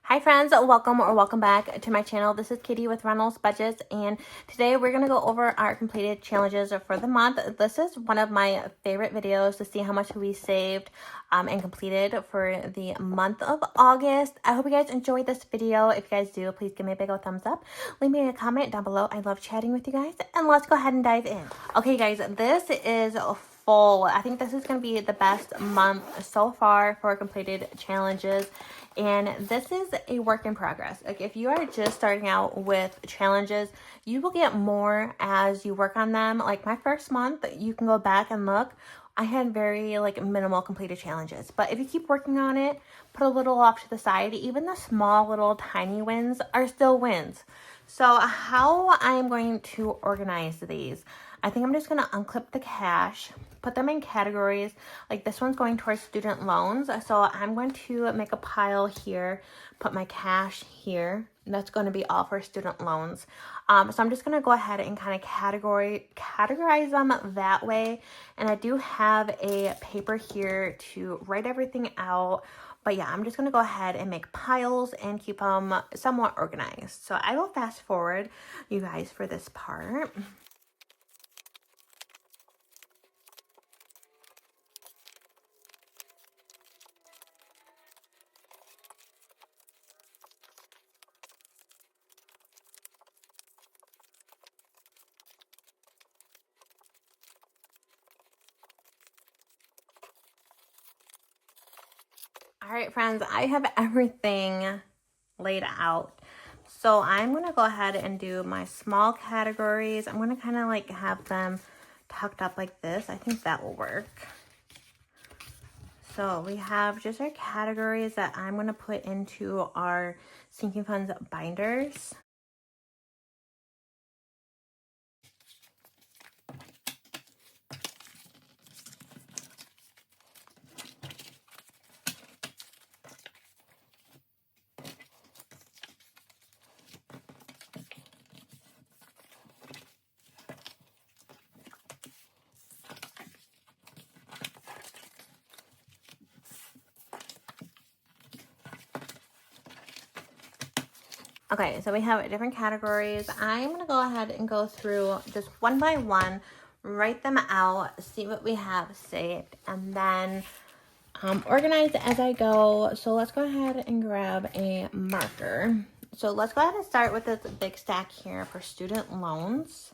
Hi friends, welcome back to my channel. This is Kitty with Reynolds Budgets, and today we're going to go over our completed challenges for the month. This is one of my favorite videos to see how much we saved and completed for the month of August. I hope you guys enjoyed this video. If you guys do, please give me a big old thumbs up. Leave me a comment down below. I love chatting with you guys, and let's go ahead and dive in. Okay guys, this is full. I think this is going to be the best month so far for completed challenges. And this is a work in progress. Like if you are just starting out with challenges, you will get more as you work on them. Like my first month, you can go back and look. I had very minimal completed challenges. But if you keep working on it, put a little off to the side, even the small little tiny wins are still wins. So how I'm going to organize these, I think I'm just going to unclip the cash, put them in categories. Like this one's going towards student loans. So I'm going to make a pile here, put my cash here. That's going to be all for student loans. So I'm just going to go ahead and kind of categorize them that way. And I do have a paper here to write everything out. But yeah, I'm just going to go ahead and make piles and keep them somewhat organized. So I will fast forward you guys for this part. All right, friends, I have everything laid out. So I'm going to go ahead and do my small categories. I'm going to kind of have them tucked up like this. I think that will work. So we have just our categories that I'm going to put into our sinking funds binders. Okay, so we have different categories. I'm going to go ahead and go through just one by one, write them out, see what we have saved, and then organize as I go. So let's go ahead and grab a marker. So let's go ahead and start with this big stack here for student loans.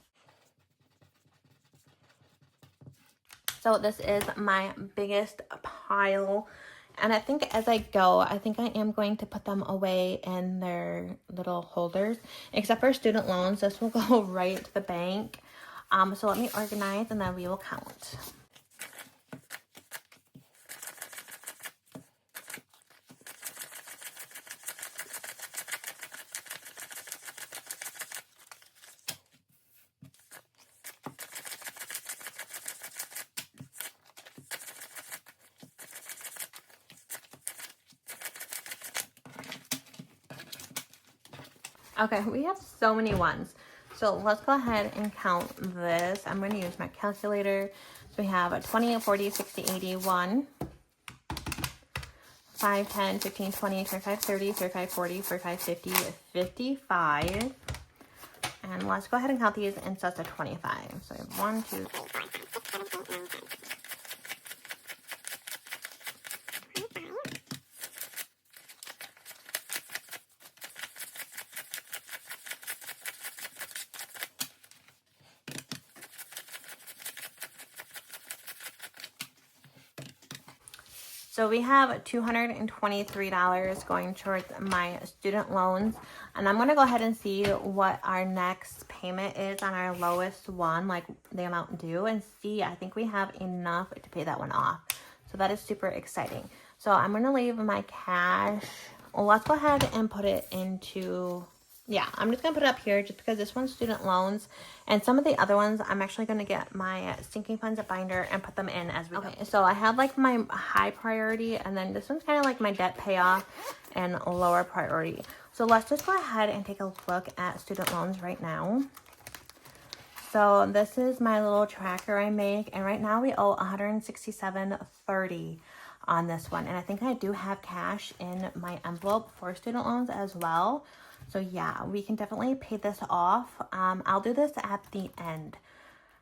So this is my biggest pile. And I think as I go, I think I am going to put them away in their little holders. Except for student loans, this will go right to the bank. So let me organize and then we will count. Okay, we have so many ones. So let's go ahead and count this. I'm going to use my calculator. So we have a 20, 40, 60, 80, 1, 5, 10, 15, 20, 25, 30, 35, 40, 45, 50, 55. And let's go ahead and count these in sets of 25. So 1, 2, 3, 4, 5. So we have $223 going towards my student loans. And I'm going to go ahead and see what our next payment is on our lowest one, like the amount due, and see, I think we have enough to pay that one off. So that is super exciting. So I'm going to leave my cash. Well, let's go ahead and put it into... Yeah, I'm just going to put it up here just because this one's student loans. And some of the other ones, I'm actually going to get my sinking funds binder and put them in as we go. Okay, so I have my high priority, and then this one's kind of like my debt payoff and lower priority. So let's just go ahead and take a look at student loans right now. So this is my little tracker I make, and right now we owe $167.30. on this one. And I think I do have cash in my envelope for student loans as well. So yeah, we can definitely pay this off. I'll do this at the end.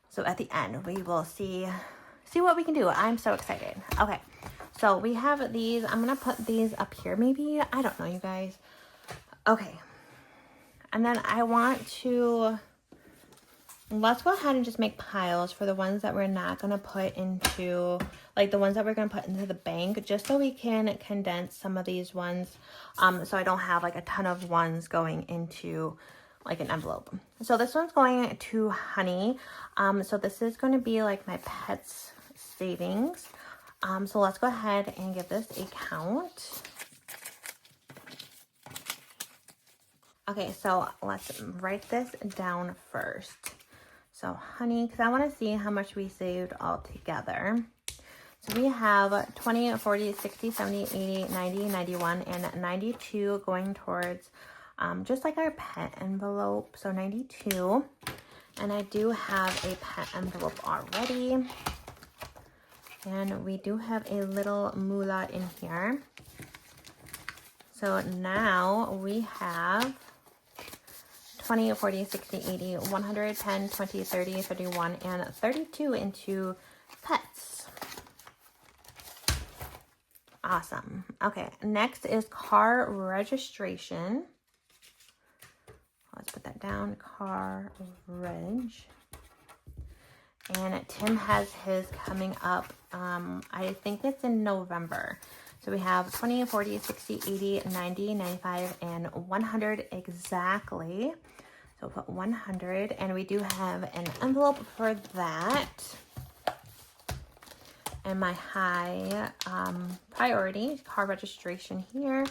So at the end, we will see what we can do. I'm so excited. Okay, so we have these. I'm going to put these up here maybe. I don't know, you guys. Okay. And then I want to, let's go ahead and just make piles for the ones that we're not going to put into, like the ones that we're going to put into the bank, just so we can condense some of these ones. So I don't have like a ton of ones going into like an envelope. So this one's going to Honey. So this is going to be like my pet's savings. So let's go ahead and give this a count. Okay, so let's write this down first. So Honey, because I want to see how much we saved all together. So we have 20, 40, 60, 70, 80, 90, 91, and 92 going towards just like our pet envelope. So 92. And I do have a pet envelope already. And we do have a little moolah in here. So now we have 20, 40, 60, 80, 100, 10, 20, 30, 31, and 32 into pets. Awesome. Okay, next is car registration. Let's put that down, car reg. And Tim has his coming up, I think it's in November. So we have 20, 40, 60, 80, 90, 95, and 100 exactly. So we'll put 100, and we do have an envelope for that. And my high priority car registration here.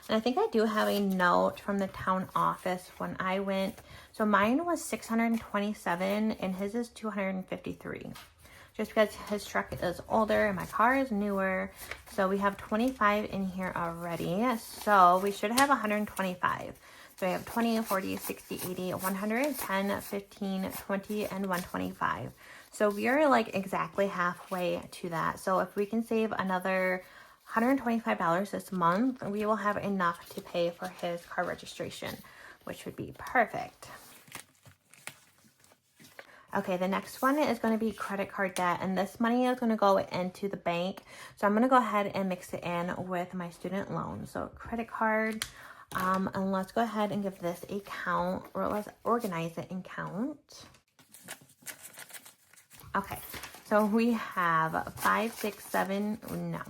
And I think I do have a note from the town office when I went. So mine was 627 and his is 253. Just because his truck is older and my car is newer. So we have 25 in here already. So we should have 125. So we have 20, 40, 60, 80, 100, 10, 15, 20, and 125. So we are like exactly halfway to that. So if we can save another $125 this month, we will have enough to pay for his car registration, which would be perfect. Okay, the next one is going to be credit card debt, and this money is going to go into the bank. So I'm going to go ahead and mix it in with my student loan. So credit card, and let's go ahead and give this a count, or let's organize it and count. Okay, so we have 5, 6, 7, no.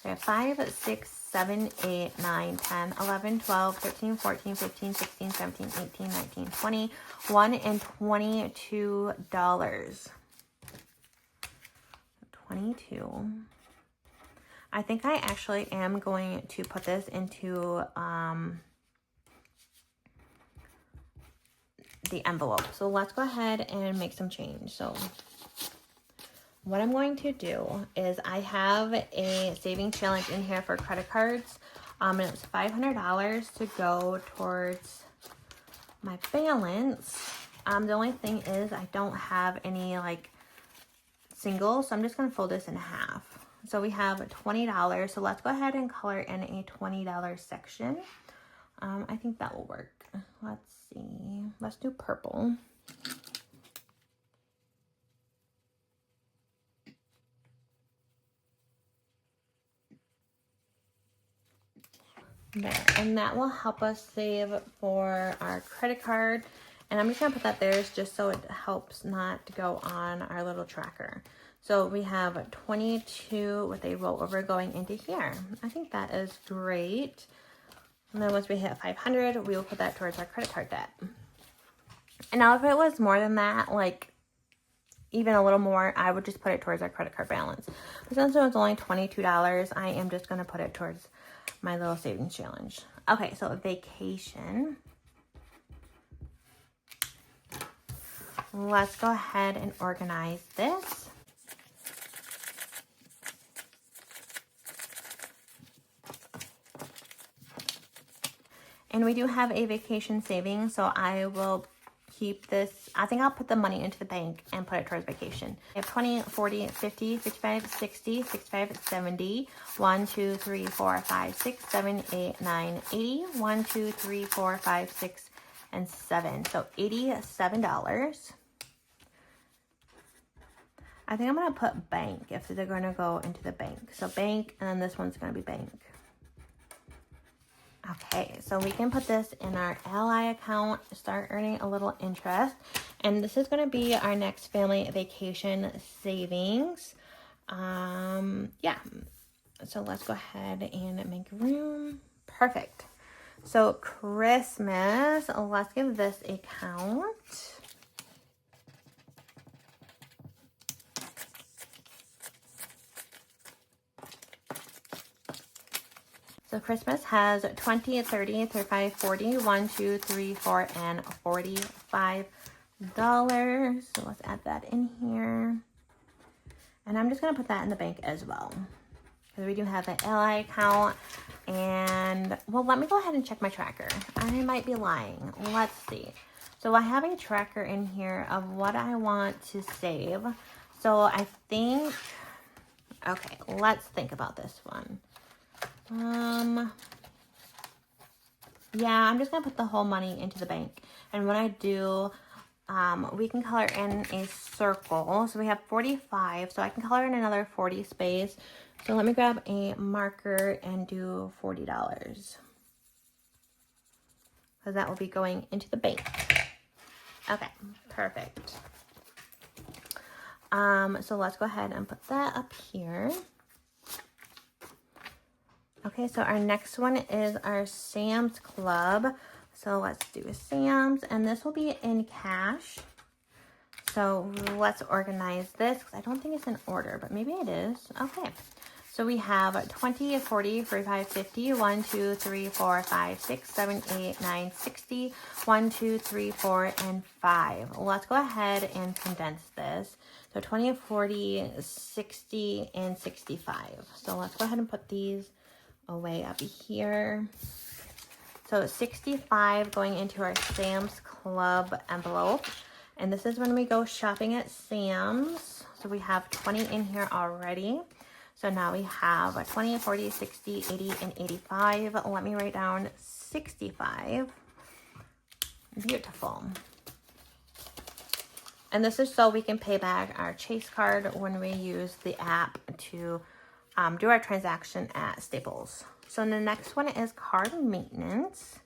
We have 5, 6, 7, 8, 9, 10, 11, 12, 13, 14, 15, 16, 17, 18, 19, 20, $1 and $22. 22. I think I actually am going to put this into the envelope. So let's go ahead and make some change. So what I'm going to do is I have a savings challenge in here for credit cards. And it's $500 to go towards my balance. The only thing is I don't have any like singles, so I'm just going to fold this in half. So we have $20. So let's go ahead and color in a $20 section. I think that will work. Let's see. Let's do purple. There, and that will help us save for our credit card. And I'm just gonna put that there just so it helps not to go on our little tracker. So we have 22 with a rollover going into here. I think that is great. And then once we hit 500, we will put that towards our credit card debt. And now if it was more than that, like even a little more, I would just put it towards our credit card balance. But since it was only $22, I am just gonna put it towards my little savings challenge. Okay, so vacation. Let's go ahead and organize this. And we do have a vacation savings, so I will keep this. I think I'll put the money into the bank and put it towards vacation. I have 20, 40, 50, 55, 60, 65, 70, 1, 2, 3, 4, 5, 6, 7, 8, 9, 80, 1, 2, 3, 4, 5, 6, and 7. So $87. I think I'm going to put bank if they're going to go into the bank. So bank, and then this one's going to be bank. Okay, so we can put this in our Ally account, start earning a little interest. And this is going to be our next family vacation savings. Yeah, so let's go ahead and make room. Perfect. So Christmas, let's give this a count. So Christmas has 20, 30, 35, 40, 1, 2, 3, 4, and $45. So let's add that in here. And I'm just going to put that in the bank as well, because we do have an Ally account. And, well, let me go ahead and check my tracker. I might be lying. Let's see. So I have a tracker in here of what I want to save. So I think, okay, let's think about this one. Yeah, I'm just gonna put the whole money into the bank. And when I do, we can color in a circle. So we have 45, so I can color in another 40 space. So let me grab a marker and do $40, because that will be going into the bank. Okay, perfect. So let's go ahead and put that up here. Okay, so our next one is our Sam's Club. So let's do Sam's, and this will be in cash. So let's organize this, because I don't think it's in order, but maybe it is. Okay, so we have 20, 40, 45, 50, 1, 2, 3, 4, 5, 6, 7, 8, 9, 60, 1, 2, 3, 4, and 5. Let's go ahead and condense this. So 20, 40, 60, and 65. So let's go ahead and put these away up here. So 65 going into our Sam's Club envelope. And this is when we go shopping at Sam's. So we have 20 in here already. So now we have 20, 40, 60, 80, and 85. Let me write down 65. Beautiful. And this is so we can pay back our Chase card when we use the app to do our transaction at Staples. So the next one is car maintenance.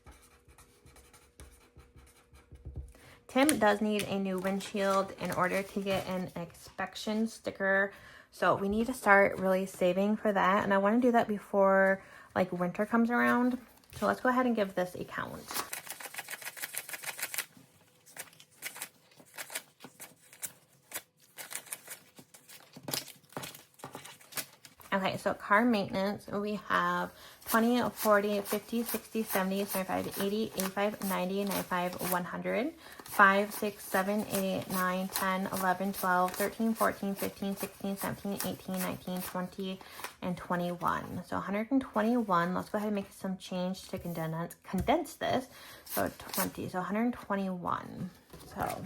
Tim does need a new windshield in order to get an inspection sticker. So we need to start really saving for that. And I want to do that before like winter comes around. So let's go ahead and give this a count. Okay, so car maintenance, we have 20, 40, 50, 60, 70, 75, 80, 85, 90, 95, 100, 5, 6, 7, 8, 9, 10, 11, 12, 13, 14, 15, 16, 17, 18, 19, 20, and 21. So 121. Let's go ahead and make some change to condense this. So 20, so 121. So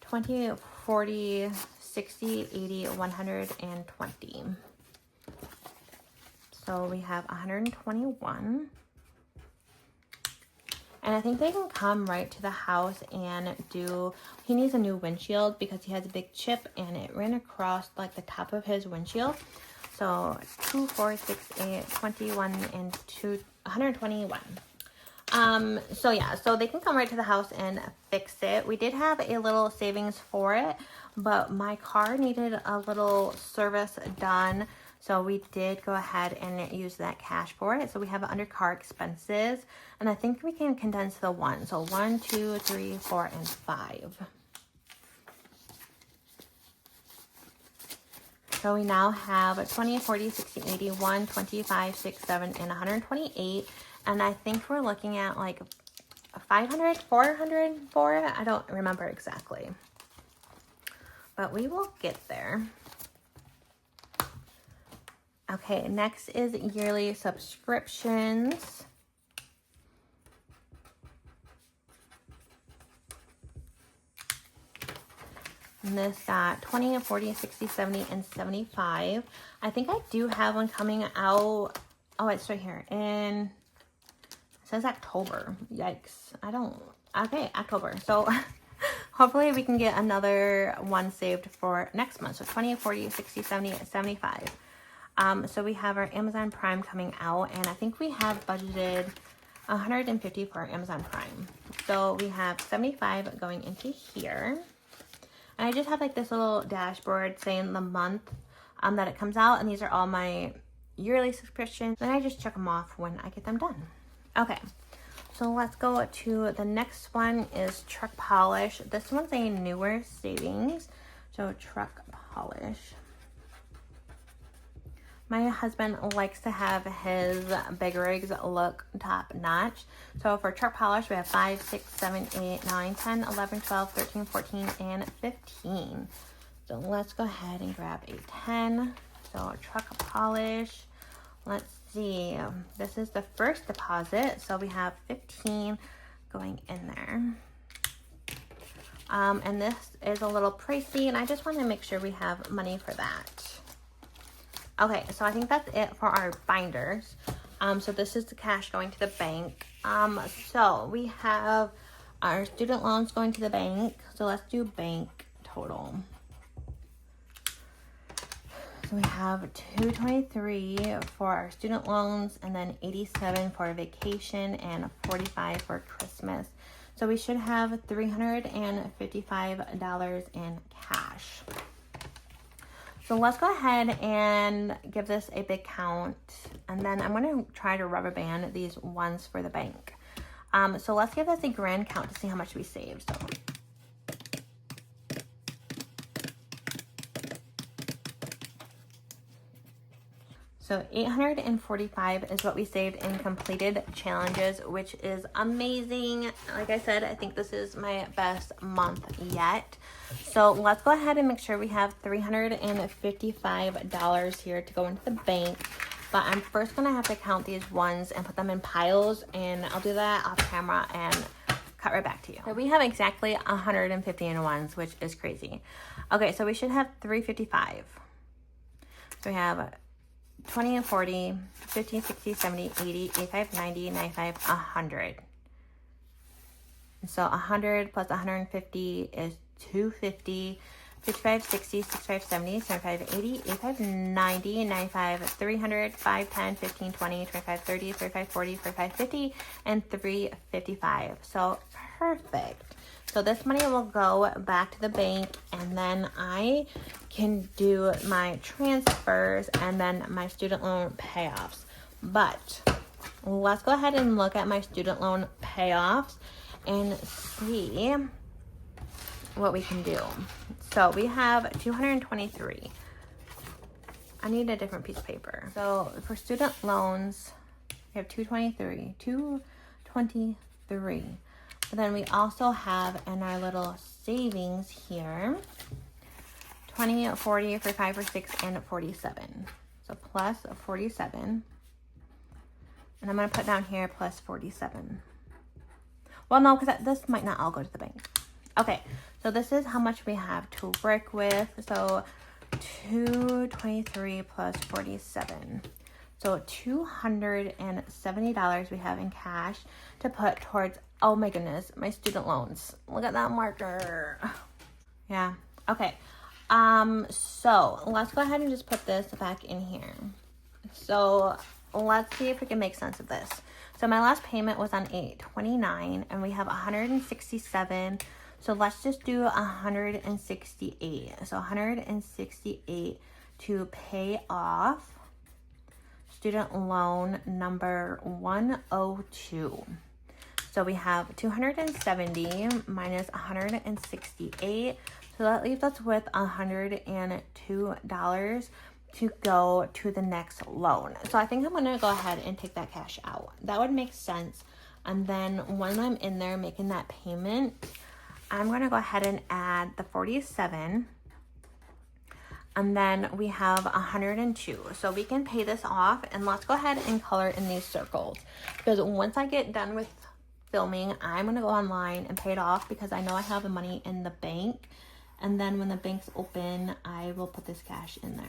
20, 40, 60, 80, 120. So we have 121. And I think they can come right to the house and do, he needs a new windshield because he has a big chip and it ran across like the top of his windshield. So 2, 4, 6, 8, 21, and 121. So yeah, so they can come right to the house and fix it. We did have a little savings for it, but my car needed a little service done. So we did go ahead and use that cash for it. So we have it under car expenses. And I think we can condense the 1. So 1, 2, 3, 4, and 5. So we now have 20, 40, 60, 80, 1, 25, 6, 7, and 128. And I think we're looking at like 500, 400 for it. I don't remember exactly. But we will get there. Okay, next is yearly subscriptions. And this got 20, 40, 60, 70, and 75. I think I do have one coming out. Oh, it's right here. It says October. Yikes. Okay, October. So hopefully we can get another one saved for next month. So 20, 40, 60, 70, 75. So we have our Amazon Prime coming out, and I think we have budgeted 150 for our Amazon Prime. So we have 75 going into here. And I just have like this little dashboard saying the month that it comes out, and these are all my yearly subscriptions. Then I just check them off when I get them done. Okay, so let's go to the next one is truck polish. This one's a newer savings. So truck polish. My husband likes to have his big rigs look top notch. So for truck polish, we have 5, 6, 7, 8, 9, 10, 11, 12, 13, 14, and 15. So let's go ahead and grab a 10. So truck polish. Let's see. This is the first deposit. So we have 15 going in there. And this is a little pricey, and I just want to make sure we have money for that. Okay, so I think that's it for our binders. So this is the cash going to the bank. So we have our student loans going to the bank. So let's do bank total. So we have $223 for our student loans, and then $87 for vacation, and $45 for Christmas. So we should have $355 in cash. So let's go ahead and give this a big count, and then I'm going to try to rubber band these ones for the bank. So let's give this a grand count to see how much we saved. So 845 is what we saved in completed challenges, which is amazing. Like I said, I think this is my best month yet. So let's go ahead and make sure we have $355 here to go into the bank. But I'm first going to have to count these ones and put them in piles, and I'll do that off camera and cut right back to you. So we have exactly 150 in ones, which is crazy. Okay, so we should have 355. So we have 20 and 40, 50, 60, 70, 80, 85, 90, 95, 100. So 100 plus 150 is 250, 55, 60, 65, 70, 75, 80, 85, 90, 95, 300, 5, 10, 15, 20, 25, 30, 35, 40, 45, 50, and 355. So perfect. So this money will go back to the bank, and then I can do my transfers and then my student loan payoffs. But let's go ahead and look at my student loan payoffs and see what we can do. So we have 223. I need a different piece of paper. So for student loans, we have 223. But then we also have in our little savings here 20, 40, 45, 46, and 47. So plus 47. And I'm going to put down here plus 47. Well, no, because this might not all go to the bank. Okay, so this is how much we have to work with. So 223 plus 47. So $270 we have in cash to put towards, oh my goodness, my student loans. Look at that marker. Yeah, okay. So let's go ahead and just put this back in here. So let's see if we can make sense of this. So my last payment was on 8/29, and we have 167. So let's just do 168. So 168 to pay off student loan number 102. So we have 270 minus 168. So that leaves us with $102 to go to the next loan. So I think I'm going to go ahead and take that cash out. That would make sense. And then when I'm in there making that payment, I'm going to go ahead and add the 47. And then we have 102. So we can pay this off, and let's go ahead and color in these circles. Because once I get done with filming, I'm going to go online and pay it off, because I know I have the money in the bank. And then when the bank's open, I will put this cash in there.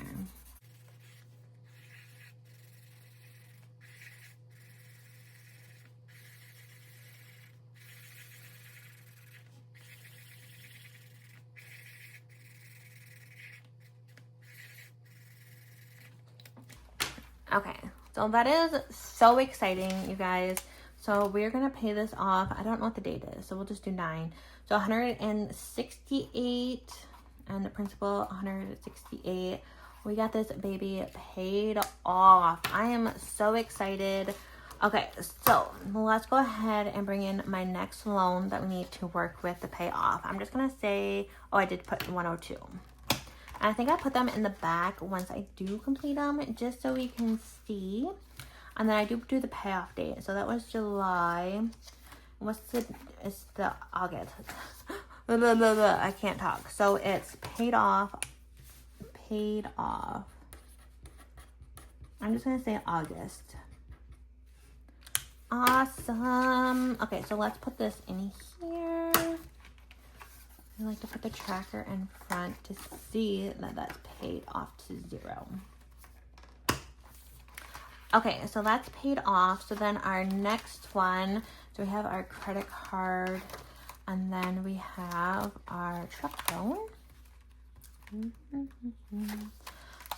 Okay, so that is so exciting, you guys. So we're gonna pay this off. I don't know what the date is, so we'll just do 9. So 168, and the principal 168. We got this baby paid off. I am so excited. Okay, so let's go ahead and bring in my next loan that we need to work with to pay off. I'm just gonna say, oh, I did put 102. And I think I put them in the back once I do complete them, just so we can see. And then I do the payoff date. So that was July. It's the August. I can't talk. So it's paid off. I'm just going to say August. Awesome. Okay, so let's put this in here. I like to put the tracker in front to see that that's paid off to 0. Okay, so that's paid off. So then our next one, so we have our credit card, and then we have our truck loan.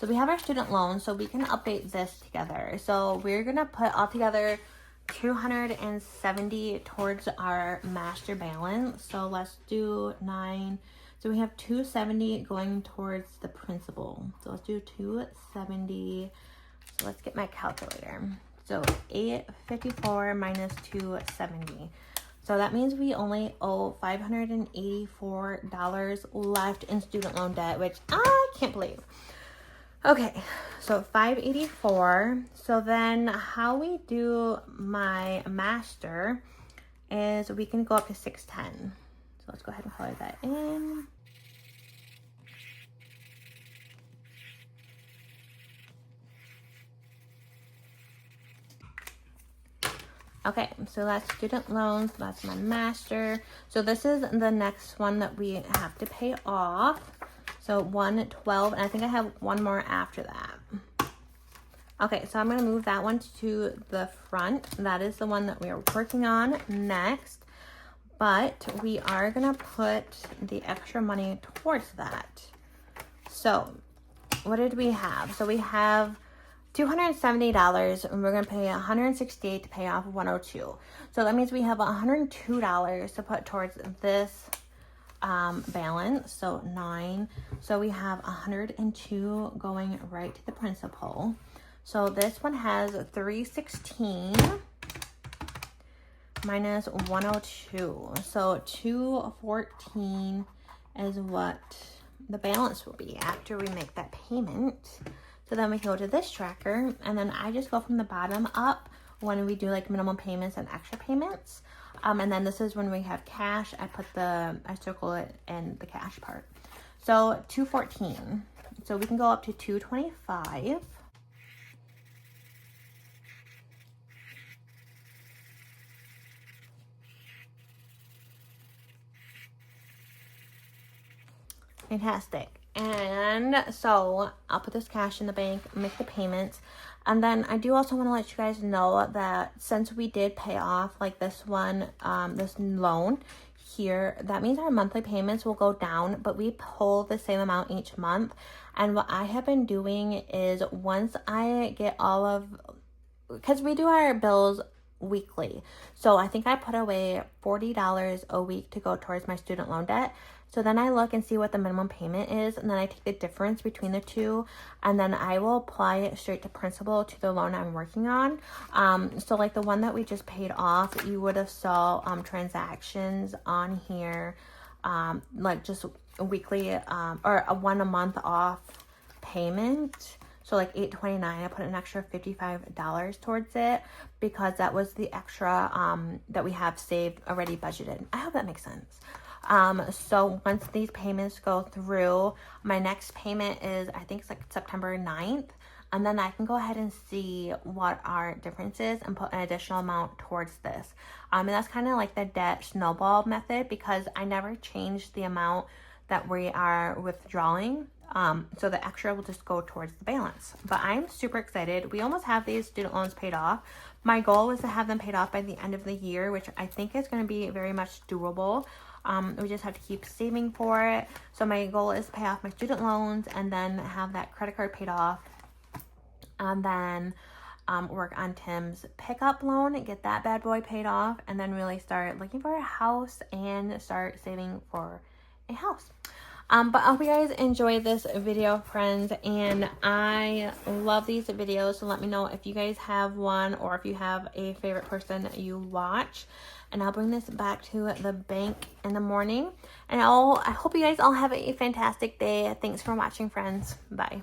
So we have our student loan, so we can update this together. So we're gonna put all together 270 towards our master balance. So let's do 9. So we have 270 going towards the principal. So let's do 270. So let's get my calculator. So 854 minus 270. So that means we only owe $584 left in student loan debt, which I can't believe. Okay, so 584. So then how we do my master is we can go up to 610. So let's go ahead and color that in. Okay, so that's student loans, that's my master. So this is the next one that we have to pay off. So 112, and I think I have one more after that. Okay, so I'm gonna move that one to the front. That is the one that we are working on next. But we are gonna put the extra money towards that. So what did we have? So we have $270, and we're gonna pay $168 to pay off 102. So that means we have $102 to put towards this balance. So 9. So we have 102 going right to the principal. So this one has 316 minus 102. So 214 is what the balance will be after we make that payment. So then we can go to this tracker, and then I just go from the bottom up when we do like minimum payments and extra payments. And then this is when we have cash. I circle it in the cash part. So 214. So we can go up to 225. Fantastic. And so I'll put this cash in the bank, make the payments. And then I do also want to let you guys know that since we did pay off like this one, this loan here, that means our monthly payments will go down, but we pull the same amount each month. And what I have been doing is once I get because we do our bills weekly. So I think I put away $40 a week to go towards my student loan debt. So then I look and see what the minimum payment is, and then I take the difference between the two, and then I will apply it straight to principal to the loan I'm working on. So like the one that we just paid off, you would have saw transactions on here, like just a weekly or a 1 a month off payment. So like $829, I put an extra $55 towards it because that was the extra that we have saved already budgeted. I hope that makes sense. So once these payments go through, my next payment is, I think it's like September 9th. And then I can go ahead and see what our difference is and put an additional amount towards this. And that's kind of like the debt snowball method because I never changed the amount that we are withdrawing. So the extra will just go towards the balance. But I'm super excited. We almost have these student loans paid off. My goal was to have them paid off by the end of the year, which I think is going to be very much doable. We just have to keep saving for it. So my goal is to pay off my student loans and then have that credit card paid off. And then work on Tim's pickup loan, get that bad boy paid off, and then really start looking for a house and start saving for a house. But I hope you guys enjoyed this video, friends, and I love these videos. So let me know if you guys have one or if you have a favorite person you watch, and I'll bring this back to the bank in the morning. And I hope you guys all have a fantastic day. Thanks for watching, friends. Bye.